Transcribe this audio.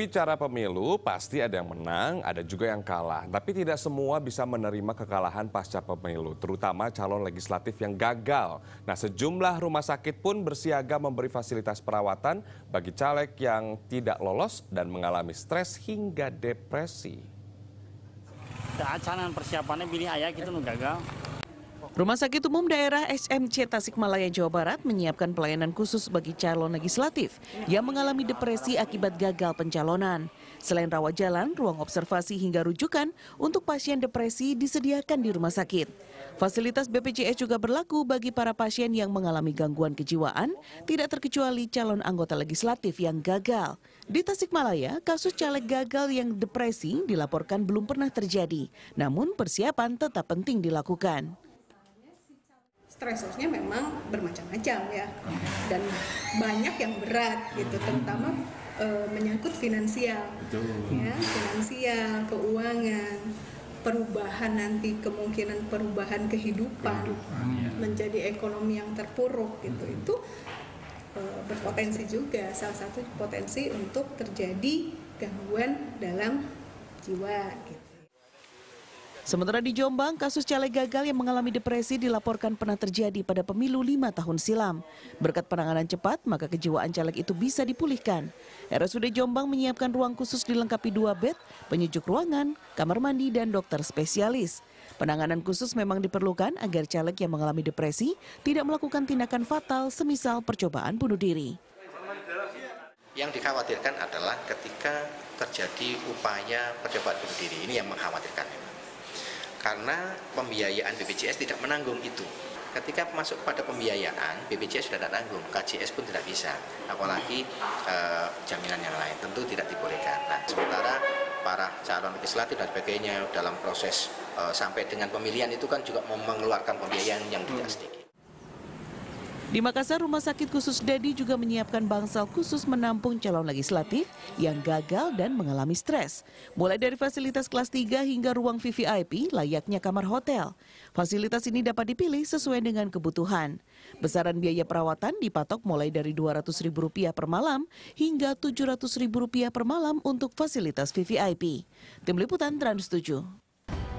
Bicara pemilu, pasti ada yang menang, ada juga yang kalah. Tapi tidak semua bisa menerima kekalahan pasca pemilu, terutama calon legislatif yang gagal. Nah, sejumlah rumah sakit pun bersiaga memberi fasilitas perawatan bagi caleg yang tidak lolos dan mengalami stres hingga depresi. Acanan persiapannya pilih ayah gitu nu gagal. Rumah Sakit Umum Daerah SMC Tasikmalaya, Jawa Barat menyiapkan pelayanan khusus bagi calon legislatif yang mengalami depresi akibat gagal pencalonan. Selain rawat jalan, ruang observasi hingga rujukan untuk pasien depresi disediakan di rumah sakit. Fasilitas BPJS juga berlaku bagi para pasien yang mengalami gangguan kejiwaan, tidak terkecuali calon anggota legislatif yang gagal. Di Tasikmalaya, kasus caleg gagal yang depresi dilaporkan belum pernah terjadi, namun persiapan tetap penting dilakukan. Stresosnya memang bermacam-macam ya, dan banyak yang berat gitu, terutama menyangkut finansial, ya, finansial, keuangan, perubahan nanti kemungkinan perubahan kehidupan menjadi ekonomi yang terpuruk gitu, itu berpotensi juga, salah satu potensi untuk terjadi gangguan dalam jiwa gitu. Sementara di Jombang, kasus caleg gagal yang mengalami depresi dilaporkan pernah terjadi pada pemilu 5 tahun silam. Berkat penanganan cepat, maka kejiwaan caleg itu bisa dipulihkan. RSUD Jombang menyiapkan ruang khusus dilengkapi 2 bed, penyejuk ruangan, kamar mandi, dan dokter spesialis. Penanganan khusus memang diperlukan agar caleg yang mengalami depresi tidak melakukan tindakan fatal semisal percobaan bunuh diri. Yang dikhawatirkan adalah ketika terjadi upaya percobaan bunuh diri, ini yang mengkhawatirkan memang. Karena pembiayaan BPJS tidak menanggung itu. Ketika masuk kepada pembiayaan, BPJS sudah tidak tanggung, KJS pun tidak bisa. Apalagi jaminan yang lain, tentu tidak dibolehkan. Nah, sementara para calon legislatif dan sebagainya dalam proses sampai dengan pemilihan itu kan juga mengeluarkan pembiayaan yang tidak sedikit. Di Makassar, Rumah Sakit Khusus Dadi juga menyiapkan bangsal khusus menampung calon legislatif yang gagal dan mengalami stres. Mulai dari fasilitas kelas 3 hingga ruang VVIP layaknya kamar hotel. Fasilitas ini dapat dipilih sesuai dengan kebutuhan. Besaran biaya perawatan dipatok mulai dari Rp200.000 per malam hingga Rp700.000 per malam untuk fasilitas VVIP. Tim Liputan Trans 7.